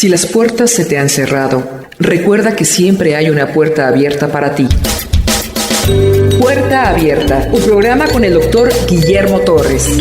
Si las puertas se te han cerrado, recuerda que siempre hay una puerta abierta para ti. Puerta Abierta, un programa con el doctor Guillermo Torres.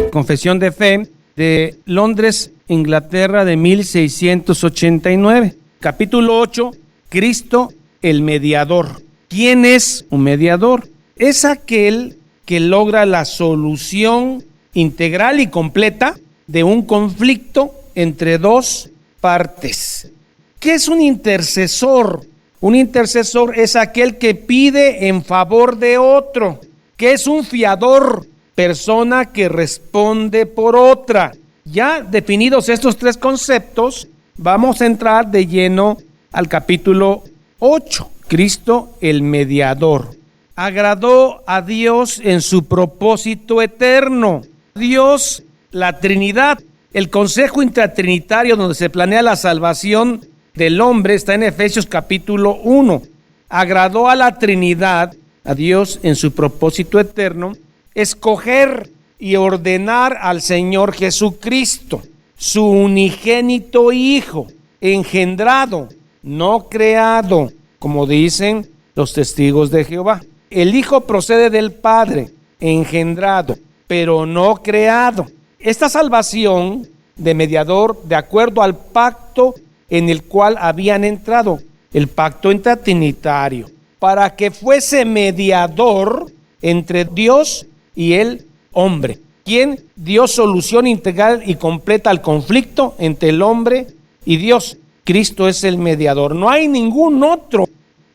Confesión de fe de Londres, Inglaterra, de 1689. Capítulo 8, Cristo el mediador. ¿Quién es un mediador? Es aquel que logra la solución integral y completa de un conflicto entre dos partes. ¿Qué es un intercesor? Un intercesor es aquel que pide en favor de otro. ¿Qué es un fiador? Persona que responde por otra. Ya definidos estos tres conceptos, vamos a entrar de lleno al capítulo 8, Cristo el mediador. Agradó a Dios en su propósito eterno. Dios, la Trinidad, el consejo intratrinitario donde se planea la salvación del hombre está en Efesios capítulo 1. Agradó a la Trinidad, a Dios en su propósito eterno, escoger y ordenar al Señor Jesucristo, su unigénito Hijo, engendrado, no creado, como dicen los testigos de Jehová. El Hijo procede del Padre, engendrado, pero no creado. Esta salvación de mediador, de acuerdo al pacto en el cual habían entrado, el pacto intratrinitario, para que fuese mediador entre Dios y el hombre, quien dio solución integral y completa al conflicto entre el hombre y Dios. Cristo es el mediador. No hay ningún otro,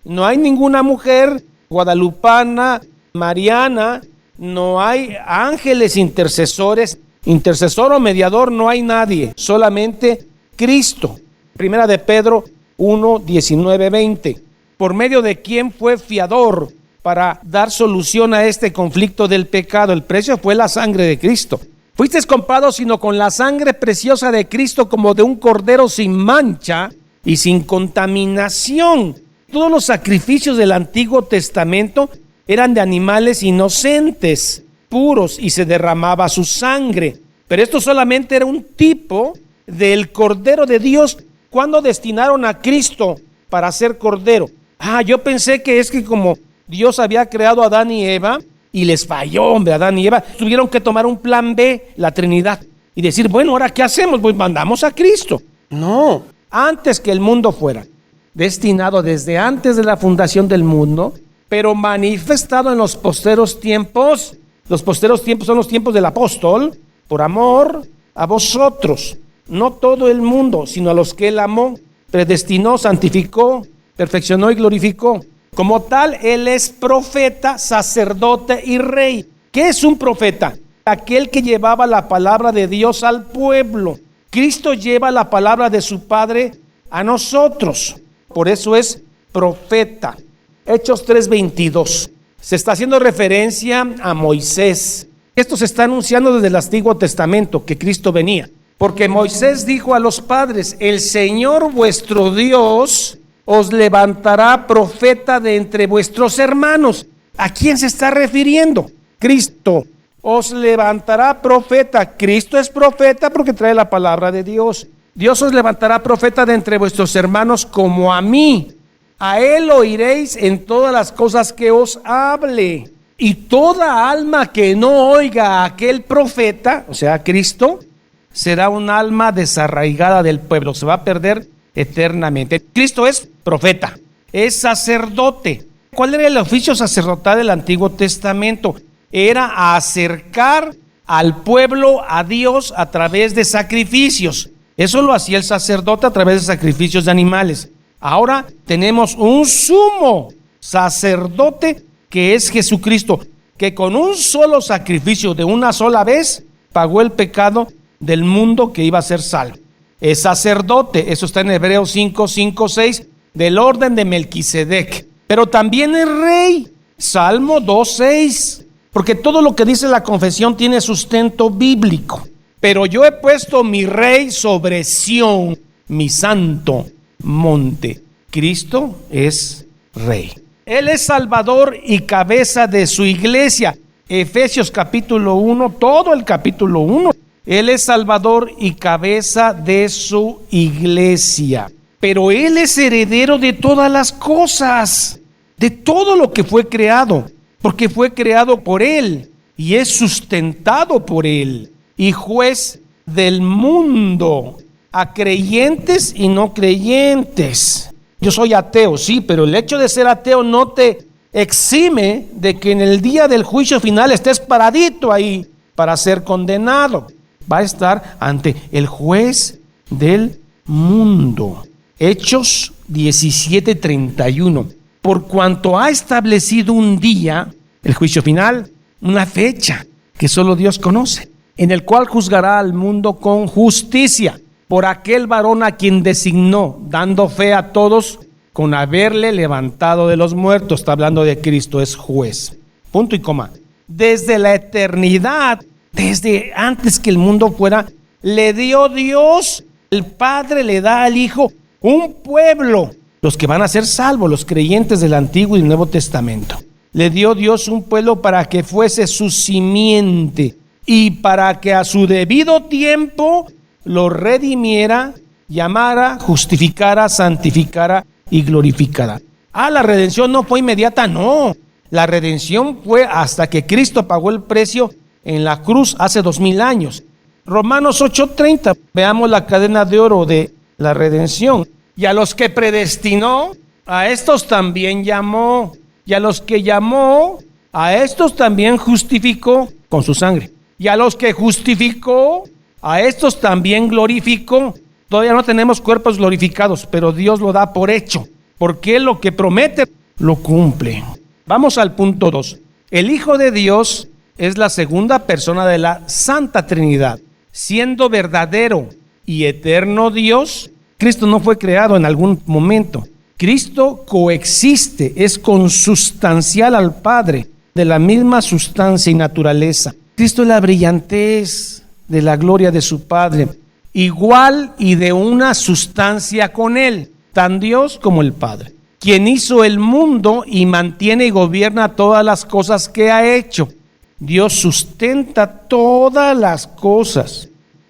no hay ninguna mujer guadalupana, mariana, no hay ángeles intercesores, intercesor o mediador, no hay nadie, solamente Cristo. Primera de Pedro 1, 19, 20. Por medio de quien fue fiador para dar solución a este conflicto del pecado. El precio fue la sangre de Cristo. Fuisteis comprados sino con la sangre preciosa de Cristo, como de un cordero sin mancha y sin contaminación. Todos los sacrificios del Antiguo Testamento eran de animales inocentes, puros, y se derramaba su sangre. Pero esto solamente era un tipo del Cordero de Dios. ¿Cuándo destinaron a Cristo para ser Cordero? Yo pensé que es que como Dios había creado a Adán y Eva y les falló, hombre, Adán y Eva, tuvieron que tomar un plan B, la Trinidad, y decir, bueno, ¿ahora qué hacemos? Pues mandamos a Cristo. No, antes que el mundo fuera destinado desde antes de la fundación del mundo, pero manifestado en los posteros tiempos. Los posteros tiempos son los tiempos del apóstol, por amor a vosotros, no todo el mundo, sino a los que él amó, predestinó, santificó, perfeccionó y glorificó. Como tal, él es profeta, sacerdote y rey. ¿Qué es un profeta? Aquel que llevaba la palabra de Dios al pueblo. Cristo lleva la palabra de su Padre a nosotros. Por eso es profeta. Hechos 3:22. Se está haciendo referencia a Moisés. Esto se está anunciando desde el Antiguo Testamento, que Cristo venía. Porque Moisés dijo a los padres, el Señor vuestro Dios os levantará profeta de entre vuestros hermanos. ¿A quién se está refiriendo? Cristo. Os levantará profeta. Cristo es profeta porque trae la palabra de Dios. Dios os levantará profeta de entre vuestros hermanos como a mí. A él oiréis en todas las cosas que os hable. Y toda alma que no oiga a aquel profeta, o sea, Cristo, será un alma desarraigada del pueblo. Se va a perder eternamente. Cristo es profeta, es sacerdote. ¿Cuál era el oficio sacerdotal del Antiguo Testamento? Era acercar al pueblo a Dios a través de sacrificios. Eso lo hacía el sacerdote a través de sacrificios de animales. Ahora tenemos un sumo sacerdote que es Jesucristo, que con un solo sacrificio de una sola vez pagó el pecado del mundo que iba a ser salvo. Es sacerdote, eso está en Hebreos 5, 5, 6, del orden de Melquisedec. Pero también es rey, Salmo 2, 6, porque todo lo que dice la confesión tiene sustento bíblico. Pero yo he puesto mi rey sobre Sión, mi santo monte. Cristo es rey. Él es salvador y cabeza de su iglesia. Efesios capítulo 1, todo el capítulo 1. Él es Salvador y cabeza de su iglesia. Pero Él es heredero de todas las cosas, de todo lo que fue creado, porque fue creado por Él y es sustentado por Él, y juez del mundo, a creyentes y no creyentes. Yo soy ateo, sí, pero el hecho de ser ateo no te exime de que en el día del juicio final estés paradito ahí para ser condenado. Va a estar ante el juez del mundo. Hechos 17:31. Por cuanto ha establecido un día, el juicio final, una fecha que solo Dios conoce, en el cual juzgará al mundo con justicia por aquel varón a quien designó, dando fe a todos con haberle levantado de los muertos. Está hablando de Cristo, es juez. Punto y coma. Desde la eternidad, desde antes que el mundo fuera, le dio Dios, el Padre le da al Hijo un pueblo, los que van a ser salvos, los creyentes del Antiguo y Nuevo Testamento. Le dio Dios un pueblo para que fuese su simiente y para que a su debido tiempo lo redimiera, llamara, justificara, santificara y glorificara. La redención no fue inmediata, no. La redención fue hasta que Cristo pagó el precio en la cruz hace 2000 años. Romanos 8:30, veamos la cadena de oro de la redención. Y a los que predestinó, a estos también llamó. Y a los que llamó, a estos también justificó con su sangre. Y a los que justificó, a estos también glorificó. Todavía no tenemos cuerpos glorificados, pero Dios lo da por hecho, porque lo que promete lo cumple. Vamos al punto 2. El Hijo de Dios es la segunda persona de la Santa Trinidad. Siendo verdadero y eterno Dios, Cristo no fue creado en algún momento. Cristo coexiste, es consustancial al Padre, de la misma sustancia y naturaleza. Cristo es la brillantez de la gloria de su Padre, igual y de una sustancia con Él, tan Dios como el Padre, quien hizo el mundo y mantiene y gobierna todas las cosas que ha hecho. Dios sustenta todas las cosas.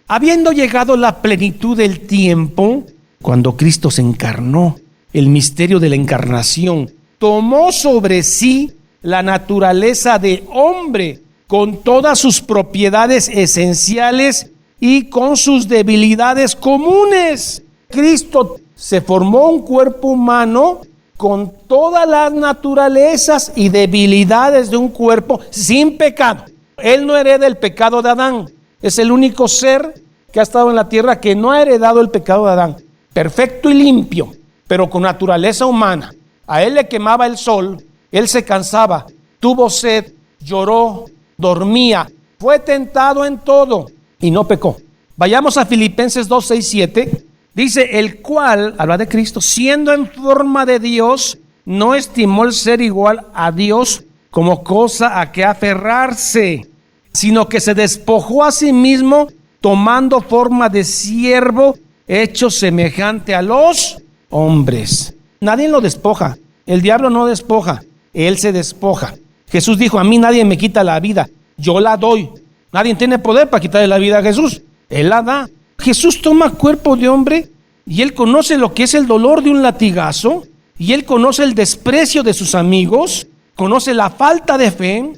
Habiendo llegado la plenitud del tiempo, cuando Cristo se encarnó, el misterio de la encarnación, tomó sobre sí la naturaleza de hombre, con todas sus propiedades esenciales y con sus debilidades comunes. Cristo se formó un cuerpo humano con todas las naturalezas y debilidades de un cuerpo sin pecado. Él no hereda el pecado de Adán. Es el único ser que ha estado en la tierra que no ha heredado el pecado de Adán. Perfecto y limpio, pero con naturaleza humana. A él le quemaba el sol, él se cansaba, tuvo sed, lloró, dormía, fue tentado en todo y no pecó. Vayamos a Filipenses 2, 6, 7. Dice, el cual, habla de Cristo, siendo en forma de Dios, no estimó el ser igual a Dios como cosa a que aferrarse, sino que se despojó a sí mismo, tomando forma de siervo, hecho semejante a los hombres. Nadie lo despoja, el diablo no despoja, él se despoja. Jesús dijo, a mí nadie me quita la vida, yo la doy. Nadie tiene poder para quitarle la vida a Jesús, él la da. Jesús toma cuerpo de hombre y él conoce lo que es el dolor de un latigazo, y él conoce el desprecio de sus amigos, conoce la falta de fe,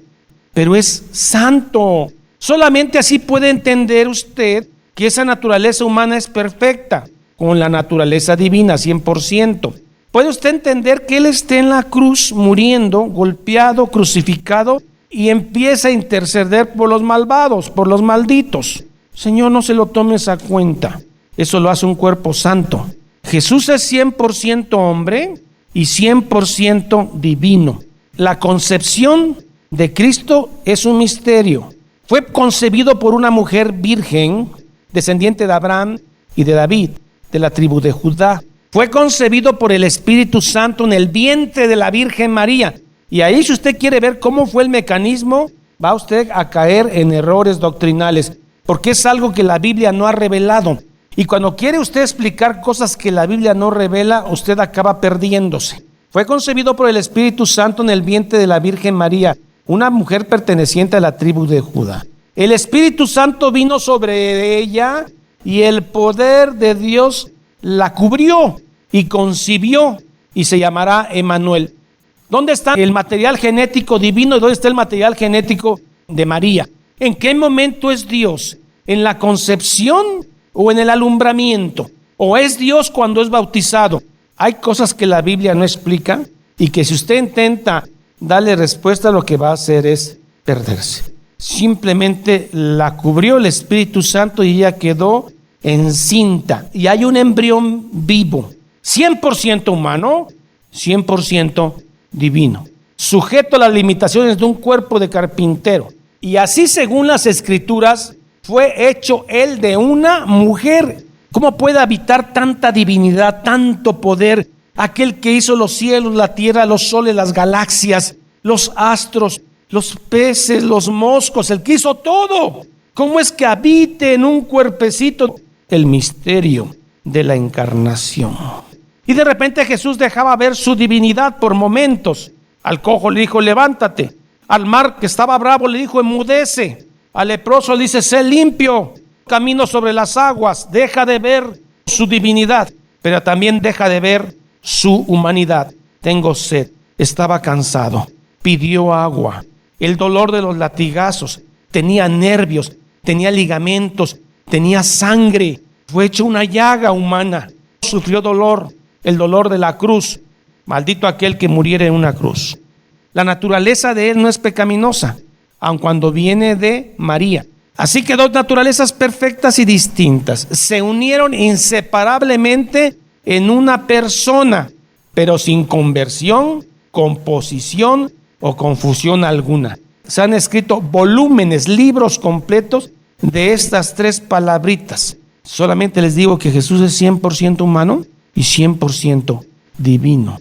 pero es santo. Solamente así puede entender usted que esa naturaleza humana es perfecta, con la naturaleza divina 100%. Puede usted entender que él esté en la cruz muriendo, golpeado, crucificado, y empieza a interceder por los malvados, por los malditos. Señor, no se lo tomes a cuenta. Eso lo hace un cuerpo santo. Jesús es 100% hombre y 100% divino. La concepción de Cristo es un misterio. Fue concebido por una mujer virgen, descendiente de Abraham y de David, de la tribu de Judá. Fue concebido por el Espíritu Santo en el vientre de la Virgen María. Y ahí, si usted quiere ver cómo fue el mecanismo, va usted a caer en errores doctrinales, porque es algo que la Biblia no ha revelado. Y cuando quiere usted explicar cosas que la Biblia no revela, usted acaba perdiéndose. Fue concebido por el Espíritu Santo en el vientre de la Virgen María. una mujer perteneciente a la tribu de Judá. El Espíritu Santo vino sobre ella y el poder de Dios la cubrió y concibió y se llamará Emmanuel. ¿Dónde está el material genético divino y dónde está el material genético de María? ¿En qué momento es Dios? ¿En la concepción o en el alumbramiento? ¿O es Dios cuando es bautizado? Hay cosas que la Biblia no explica y que si usted intenta darle respuesta, lo que va a hacer es perderse. Simplemente la cubrió el Espíritu Santo y ella quedó encinta. Y hay un embrión vivo, 100% humano, 100% divino, sujeto a las limitaciones de un cuerpo de carpintero. Y así, según las Escrituras, fue hecho él de una mujer. ¿Cómo puede habitar tanta divinidad, tanto poder? Aquel que hizo los cielos, la tierra, los soles, las galaxias, los astros, los peces, los moscos, el que hizo todo. ¿Cómo es que habite en un cuerpecito? El misterio de la encarnación. Y de repente Jesús dejaba ver su divinidad por momentos. Al cojo le dijo, levántate. Al mar que estaba bravo le dijo, enmudece. Al leproso le dice, sé limpio. Camino sobre las aguas. Deja de ver su divinidad, pero también deja de ver su humanidad. Tengo sed. Estaba cansado. Pidió agua. El dolor de los latigazos. Tenía nervios, tenía ligamentos, tenía sangre. Fue hecho una llaga humana. Sufrió dolor, el dolor de la cruz. Maldito aquel que muriera en una cruz. La naturaleza de él no es pecaminosa, aun cuando viene de María. Así que dos naturalezas perfectas y distintas se unieron inseparablemente en una persona, pero sin conversión, composición o confusión alguna. Se han escrito volúmenes, libros completos de estas tres palabritas. Solamente les digo que Jesús es 100% humano y 100% divino.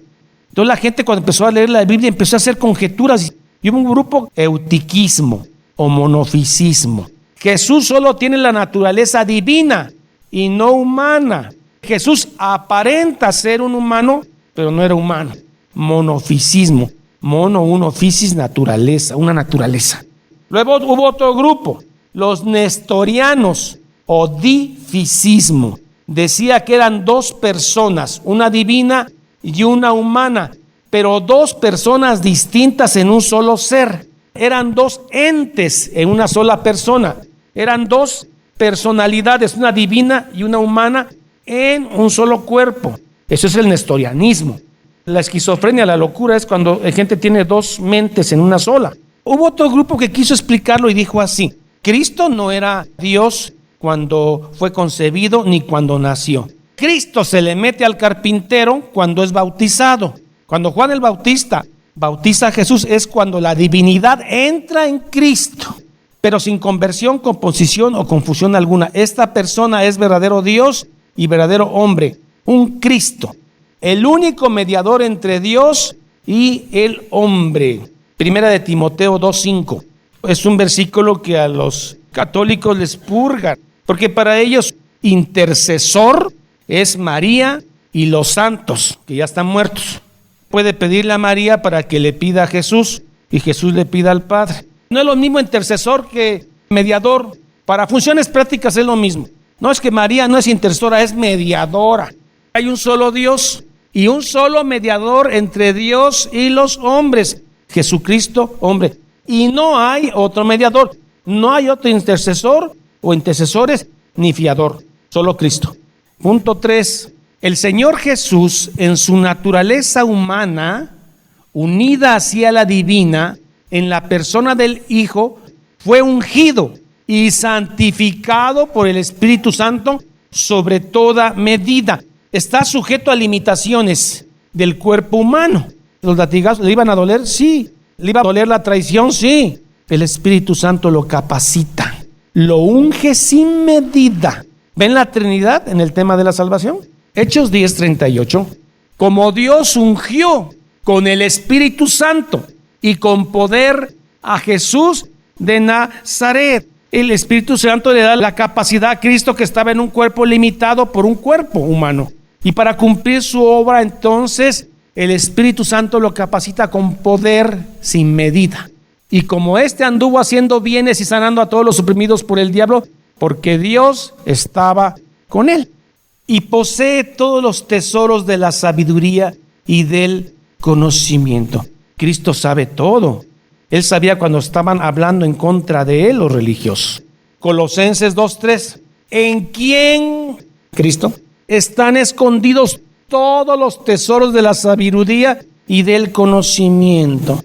Entonces la gente, cuando empezó a leer la Biblia, empezó a hacer conjeturas y hubo un grupo eutiquismo o monofisismo. Jesús solo tiene la naturaleza divina y no humana. Jesús aparenta ser un humano, pero no era humano. Monofisismo. Mono, uno, fisis, naturaleza, una naturaleza. Luego hubo otro grupo, los nestorianos o difisismo. Decía que eran dos personas, una divina y una humana, pero dos personas distintas en un solo ser. Eran dos entes en una sola persona. Eran dos personalidades, una divina y una humana en un solo cuerpo. Eso es el nestorianismo. La esquizofrenia, la locura, es cuando la gente tiene dos mentes en una sola. Hubo otro grupo que quiso explicarlo y dijo así: Cristo no era Dios cuando fue concebido ni cuando nació. Cristo se le mete al carpintero cuando es bautizado. Cuando Juan el Bautista bautiza a Jesús es cuando la divinidad entra en Cristo, pero sin conversión, composición o confusión alguna. Esta persona es verdadero Dios y verdadero hombre, un Cristo, el único mediador entre Dios y el hombre. Primera de Timoteo 2:5. Es un versículo que a los católicos les purga, porque para ellos intercesor es María y los santos que ya están muertos. Puede pedirle a María para que le pida a Jesús y Jesús le pida al Padre. No es lo mismo intercesor que mediador. Para funciones prácticas es lo mismo. No es que María no es intercesora, es mediadora. Hay un solo Dios y un solo mediador entre Dios y los hombres, Jesucristo, hombre. Y no hay otro mediador, no hay otro intercesor o intercesores ni fiador, solo Cristo. Punto 3. El Señor Jesús, en su naturaleza humana, unida hacia la divina, en la persona del Hijo, fue ungido y santificado por el Espíritu Santo sobre toda medida. Está sujeto a limitaciones del cuerpo humano. ¿Los latigazos le iban a doler? Sí. ¿Le iba a doler la traición? Sí. El Espíritu Santo lo capacita, lo unge sin medida. ¿Ven la Trinidad en el tema de la salvación? Hechos 10:38. Como Dios ungió con el Espíritu Santo y con poder a Jesús de Nazaret. El Espíritu Santo le da la capacidad a Cristo, que estaba en un cuerpo limitado por un cuerpo humano. Y para cumplir su obra, entonces, el Espíritu Santo lo capacita con poder sin medida. Y como éste anduvo haciendo bienes y sanando a todos los oprimidos por el diablo, porque Dios estaba con él. Y posee todos los tesoros de la sabiduría y del conocimiento. Cristo sabe todo. Él sabía cuando estaban hablando en contra de él los religiosos. Colosenses 2:3. ¿En quién, Cristo, están escondidos todos los tesoros de la sabiduría y del conocimiento?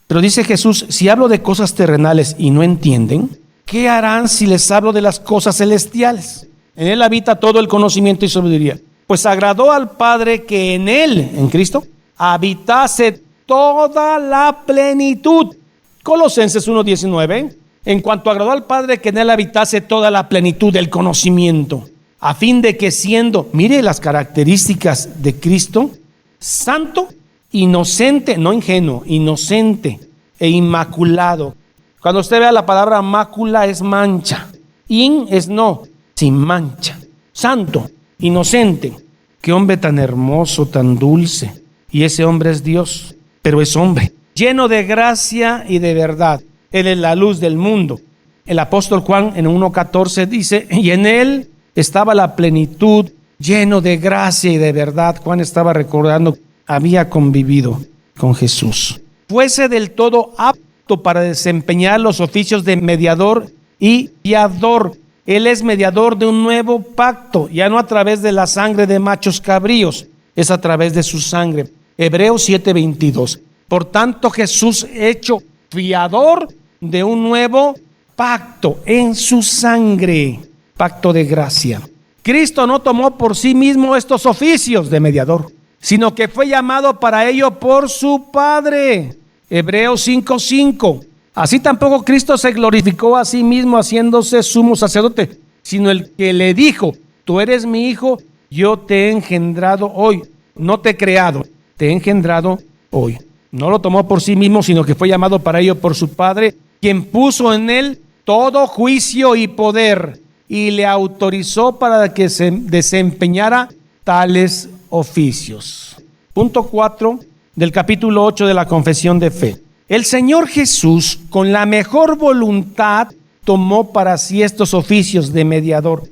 Pero dice Jesús, si hablo de cosas terrenales y no entienden, ¿qué harán si les hablo de las cosas celestiales? En él habita todo el conocimiento y sabiduría. Pues agradó al Padre que en él, en Cristo, habitase toda la plenitud. Colosenses 1:19. En cuanto agradó al Padre que en él habitase toda la plenitud del conocimiento, a fin de que siendo, mire las características de Cristo, santo, inocente, no ingenuo, inocente e inmaculado. Cuando usted vea la palabra mácula es mancha, es no, sin mancha. Santo, inocente. Qué hombre tan hermoso, tan dulce. Y ese hombre es Dios, pero es hombre, lleno de gracia y de verdad. Él es la luz del mundo. El apóstol Juan en 1:14 dice, y en él estaba la plenitud, lleno de gracia y de verdad. Juan estaba recordando, había convivido con Jesús. Fuese del todo apto para desempeñar los oficios de mediador y fiador. Él es mediador de un nuevo pacto, ya no a través de la sangre de machos cabríos, es a través de su sangre. Hebreos 7:22. Por tanto, Jesús hecho fiador de un nuevo pacto en su sangre, pacto de gracia. Cristo no tomó por sí mismo estos oficios de mediador, sino que fue llamado para ello por su Padre. Hebreos 5:5. Así tampoco Cristo se glorificó a sí mismo haciéndose sumo sacerdote, sino el que le dijo, tú eres mi hijo, yo te he engendrado hoy. No te he creado, te he engendrado hoy. No lo tomó por sí mismo, sino que fue llamado para ello por su Padre, quien puso en él todo juicio y poder y le autorizó para que se desempeñara tales oficios. Punto 4 del capítulo 8 de la Confesión de Fe. El Señor Jesús, con la mejor voluntad, tomó para sí estos oficios de mediador.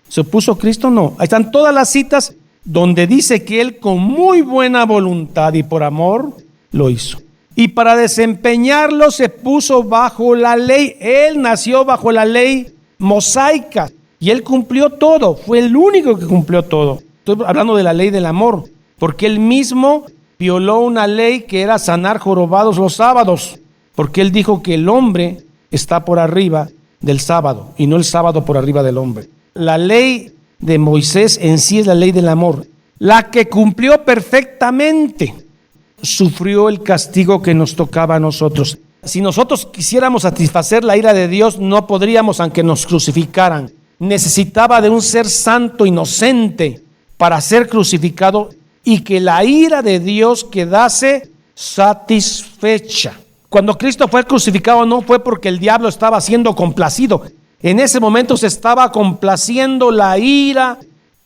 ¿Se opuso Cristo? No. Ahí están todas las citas donde dice que Él con muy buena voluntad y por amor lo hizo. Y para desempeñarlo se puso bajo la ley. Él nació bajo la ley mosaica y Él cumplió todo. Fue el único que cumplió todo. Estoy hablando de la ley del amor, porque Él mismo violó una ley que era sanar jorobados los sábados, porque Él dijo que el hombre está por arriba del sábado y no el sábado por arriba del hombre. La ley de Moisés en sí es la ley del amor, la que cumplió perfectamente. Sufrió el castigo que nos tocaba a nosotros. Si nosotros quisiéramos satisfacer la ira de Dios, no podríamos, aunque nos crucificaran. Necesitaba de un ser santo, inocente, para ser crucificado y que la ira de Dios quedase satisfecha. Cuando Cristo fue crucificado no fue porque el diablo estaba siendo complacido. En ese momento se estaba complaciendo la ira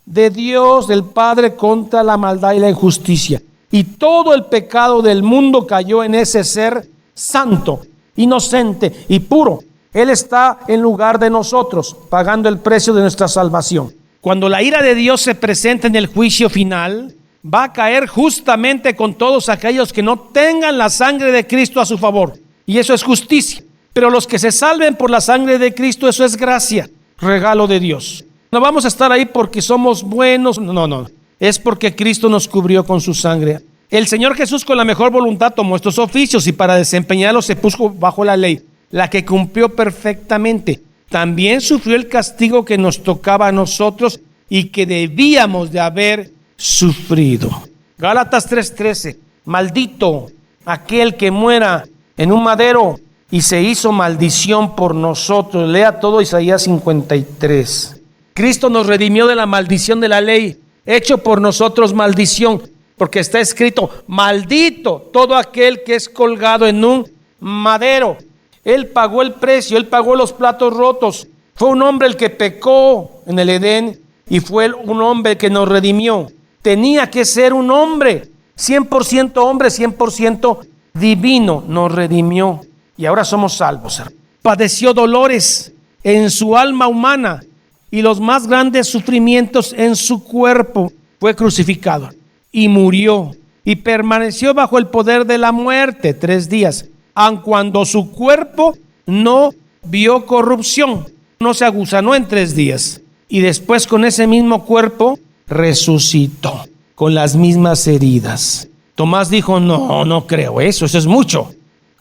de Dios, del Padre, contra la maldad y la injusticia. Y todo el pecado del mundo cayó en ese ser santo, inocente y puro. Él está en lugar de nosotros, pagando el precio de nuestra salvación. Cuando la ira de Dios se presenta en el juicio final, va a caer justamente con todos aquellos que no tengan la sangre de Cristo a su favor. Y eso es justicia. Pero los que se salven por la sangre de Cristo, eso es gracia, regalo de Dios. No vamos a estar ahí porque somos buenos, no. Es porque Cristo nos cubrió con su sangre. El Señor Jesús con la mejor voluntad tomó estos oficios y para desempeñarlos se puso bajo la ley, la que cumplió perfectamente. También sufrió el castigo que nos tocaba a nosotros y que debíamos de haber sufrido. Gálatas 3:13. Maldito aquel que muera en un madero y se hizo maldición por nosotros. Lea todo Isaías 53. Cristo nos redimió de la maldición de la ley, hecho por nosotros maldición, porque está escrito, maldito todo aquel que es colgado en un madero. Él pagó el precio, Él pagó los platos rotos. Fue un hombre el que pecó en el Edén y fue un hombre que nos redimió. Tenía que ser un hombre, 100% hombre, 100% divino, nos redimió. y ahora somos salvos. Padeció dolores en su alma humana y los más grandes sufrimientos en su cuerpo. Fue crucificado y murió y permaneció bajo el poder de la muerte 3 días, aun cuando su cuerpo no vio corrupción, no se aguzanó en 3 días. Y después con ese mismo cuerpo resucitó, con las mismas heridas. Tomás dijo, no creo eso es mucho.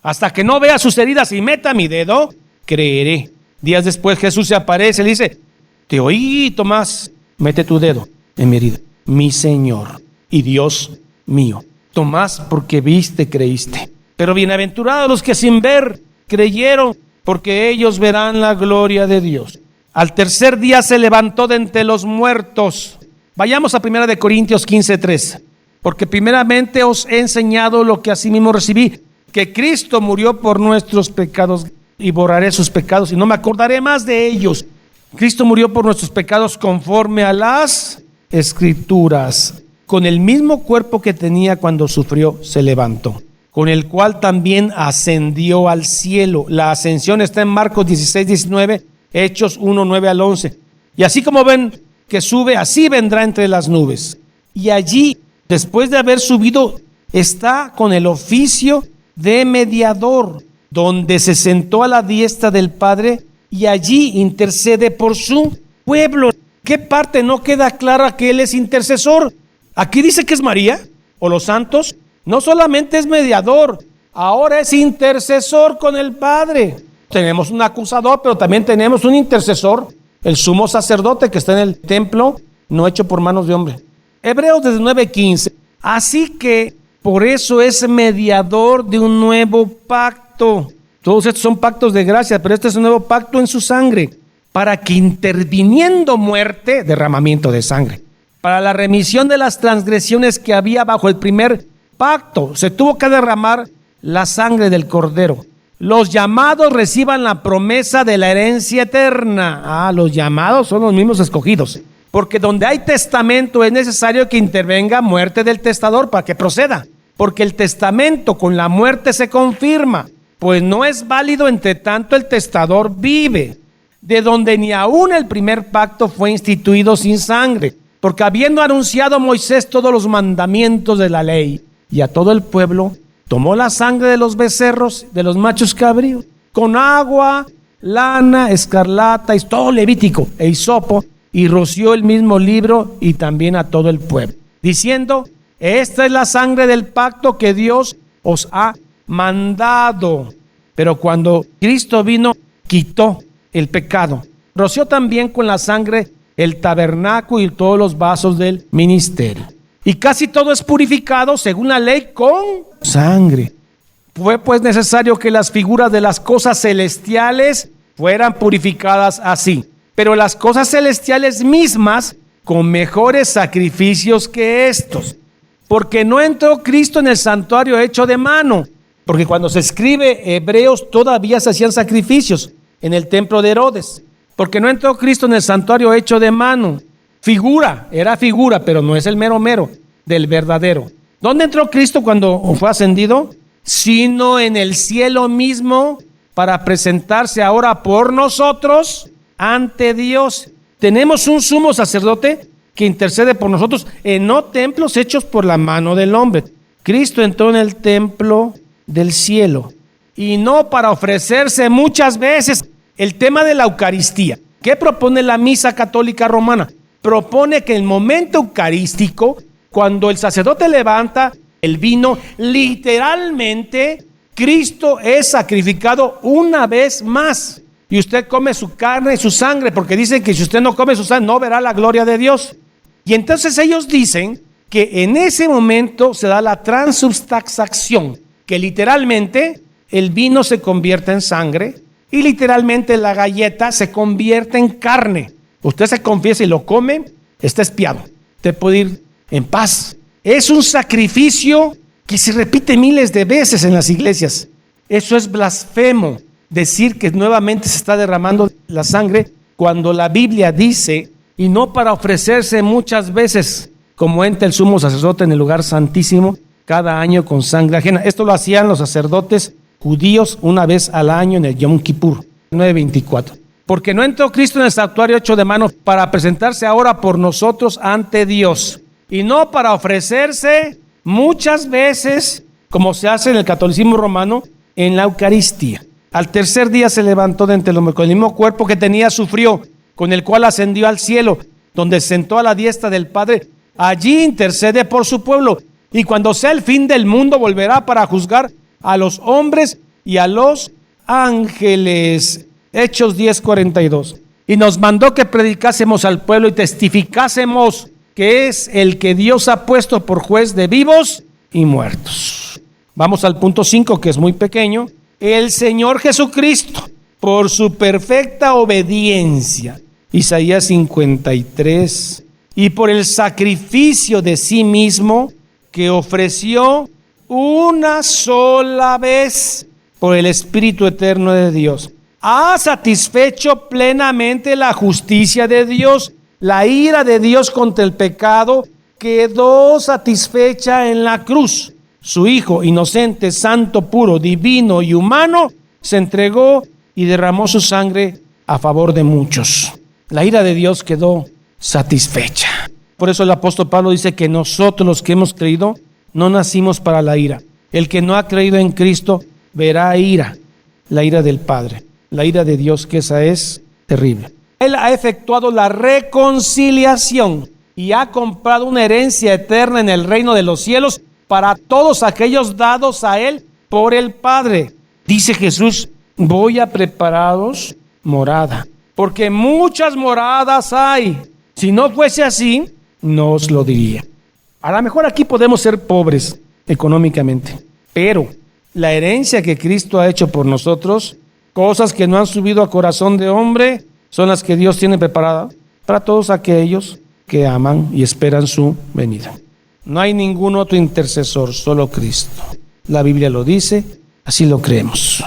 Hasta que no vea sus heridas y meta mi dedo, creeré. Días después Jesús se aparece y le dice, te oí, Tomás, mete tu dedo en mi herida. Mi Señor y Dios mío. Tomás, porque viste, creíste. Pero bienaventurados los que sin ver creyeron, porque ellos verán la gloria de Dios. Al tercer día se levantó de entre los muertos. Vayamos a 1 Corintios 15:3. Porque primeramente os he enseñado lo que asimismo recibí, que Cristo murió por nuestros pecados, y borraré sus pecados y no me acordaré más de ellos. Cristo murió por nuestros pecados conforme a las Escrituras. Con el mismo cuerpo que tenía cuando sufrió, se levantó, con el cual también ascendió al cielo. La ascensión está en Marcos 16:19, Hechos 1:9 al 11. Y así como ven que sube, así vendrá entre las nubes. Y allí, después de haber subido, está con el oficio de mediador, donde se sentó a la diestra del Padre, y allí intercede por su pueblo. ¿Qué parte no queda clara que Él es intercesor? Aquí dice que es María o los santos. No solamente es mediador, ahora es intercesor con el Padre. Tenemos un acusador, pero también tenemos un intercesor, el sumo sacerdote que está en el templo, no hecho por manos de hombre. Hebreos 9:15. Así que por eso es mediador de un nuevo pacto. Todos estos son pactos de gracia, pero este es un nuevo pacto en su sangre, para que interviniendo muerte, derramamiento de sangre, para la remisión de las transgresiones que había bajo el primer pacto, se tuvo que derramar la sangre del Cordero. Los llamados reciban la promesa de la herencia eterna. Los llamados son los mismos escogidos, porque donde hay testamento es necesario que intervenga muerte del testador para que proceda, porque el testamento con la muerte se confirma, pues no es válido entre tanto el testador vive, de donde ni aún el primer pacto fue instituido sin sangre, porque habiendo anunciado Moisés todos los mandamientos de la ley y a todo el pueblo, tomó la sangre de los becerros, de los machos cabríos, con agua, lana, escarlata, y todo Levítico e hisopo, y roció el mismo libro y también a todo el pueblo, diciendo, esta es la sangre del pacto que Dios os ha mandado. Pero cuando Cristo vino, quitó el pecado. Roció también con la sangre el tabernáculo y todos los vasos del ministerio. Y casi todo es purificado según la ley con sangre. Fue pues necesario que las figuras de las cosas celestiales fueran purificadas así, pero las cosas celestiales mismas con mejores sacrificios que estos. Porque no entró Cristo en el santuario hecho de mano, porque cuando se escribe Hebreos todavía se hacían sacrificios en el templo de Herodes. Porque no entró Cristo en el santuario hecho de mano. Era figura, pero no es el mero del verdadero. ¿Dónde entró Cristo cuando fue ascendido? Sino en el cielo mismo, para presentarse ahora por nosotros ante Dios. Tenemos un sumo sacerdote que intercede por nosotros en no templos hechos por la mano del hombre. Cristo entró en el templo del cielo, y no para ofrecerse muchas veces. El tema de la Eucaristía, ¿qué propone la misa católica romana? Propone que en el momento eucarístico, cuando el sacerdote levanta el vino, literalmente Cristo es sacrificado una vez más, y usted come su carne y su sangre, porque dicen que si usted no come su sangre no verá la gloria de Dios. Y entonces ellos dicen que en ese momento se da la transubstanciación, que literalmente el vino se convierte en sangre y literalmente la galleta se convierte en carne. Usted se confiesa y lo come, está expiado. Usted puede ir en paz. Es un sacrificio que se repite miles de veces en las iglesias. Eso es blasfemo, decir que nuevamente se está derramando la sangre cuando la Biblia dice, y no para ofrecerse muchas veces, como entra el sumo sacerdote en el lugar santísimo cada año con sangre ajena. Esto lo hacían los sacerdotes judíos una vez al año en el Yom Kippur, 9:24. Porque no entró Cristo en el santuario hecho de mano para presentarse ahora por nosotros ante Dios, y no para ofrecerse muchas veces, como se hace en el catolicismo romano, en la Eucaristía. Al tercer día se levantó de entre los muertos, con el mismo cuerpo que tenía sufrió, con el cual ascendió al cielo, donde sentó a la diestra del Padre. Allí intercede por su pueblo, y cuando sea el fin del mundo volverá para juzgar a los hombres y a los ángeles. Hechos 10:42. Y nos mandó que predicásemos al pueblo y testificásemos que es el que Dios ha puesto por juez de vivos y muertos. Vamos al punto 5, que es muy pequeño. El Señor Jesucristo, por su perfecta obediencia, Isaías 53, y por el sacrificio de sí mismo que ofreció una sola vez por el Espíritu eterno de Dios, ha satisfecho plenamente la justicia de Dios. La ira de Dios contra el pecado quedó satisfecha en la cruz. Su Hijo, inocente, santo, puro, divino y humano, se entregó y derramó su sangre a favor de muchos. La ira de Dios quedó satisfecha. Por eso el apóstol Pablo dice que nosotros, los que hemos creído, no nacimos para la ira. El que no ha creído en Cristo verá ira, la ira del Padre, la ira de Dios, que esa es terrible. Él ha efectuado la reconciliación y ha comprado una herencia eterna en el reino de los cielos para todos aquellos dados a Él por el Padre. Dice Jesús: voy a prepararos morada, porque muchas moradas hay. Si no fuese así, no os lo diría. A lo mejor aquí podemos ser pobres económicamente, pero la herencia que Cristo ha hecho por nosotros, cosas que no han subido a corazón de hombre, son las que Dios tiene preparadas para todos aquellos que aman y esperan su venida. No hay ningún otro intercesor, solo Cristo. La Biblia lo dice, así lo creemos.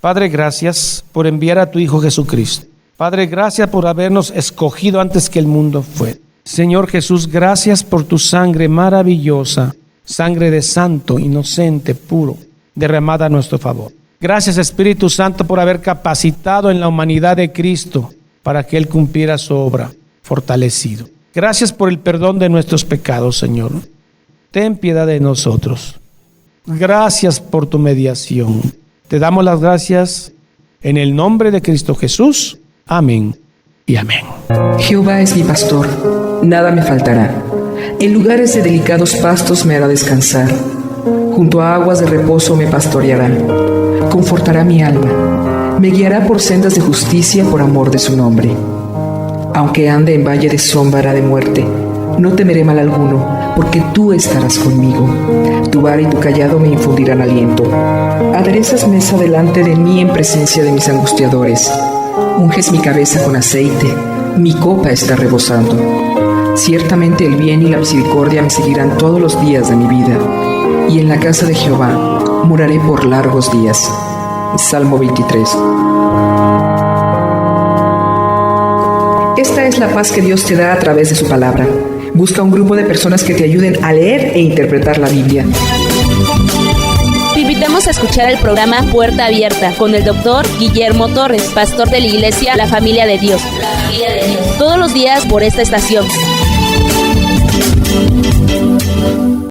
Padre, gracias por enviar a tu Hijo Jesucristo. Padre, gracias por habernos escogido antes que el mundo fue. Señor Jesús, gracias por tu sangre maravillosa, sangre de santo, inocente, puro, derramada a nuestro favor. Gracias, Espíritu Santo, por haber capacitado en la humanidad de Cristo para que Él cumpliera su obra, fortalecido. Gracias por el perdón de nuestros pecados, Señor. Ten piedad de nosotros. Gracias por tu mediación. Te damos las gracias en el nombre de Cristo Jesús. Amén y amén. Jehová es mi pastor, nada me faltará. En lugares de delicados pastos me hará descansar. Junto a aguas de reposo me pastoreará. Confortará mi alma. Me guiará por sendas de justicia por amor de su nombre. Aunque ande en valle de sombra de muerte, no temeré mal alguno, porque tú estarás conmigo. Tu vara y tu cayado me infundirán aliento. Aderezas mesa delante de mí en presencia de mis angustiadores. Unges mi cabeza con aceite, mi copa está rebosando. Ciertamente el bien y la misericordia me seguirán todos los días de mi vida, y en la casa de Jehová moraré por largos días. Salmo 23. Esta es la paz que Dios te da a través de su palabra. Busca un grupo de personas que te ayuden a leer e interpretar la Biblia. Te invitamos a escuchar el programa Puerta Abierta con el doctor Guillermo Torres, pastor de la iglesia La Familia de Dios. Todos los días por esta estación.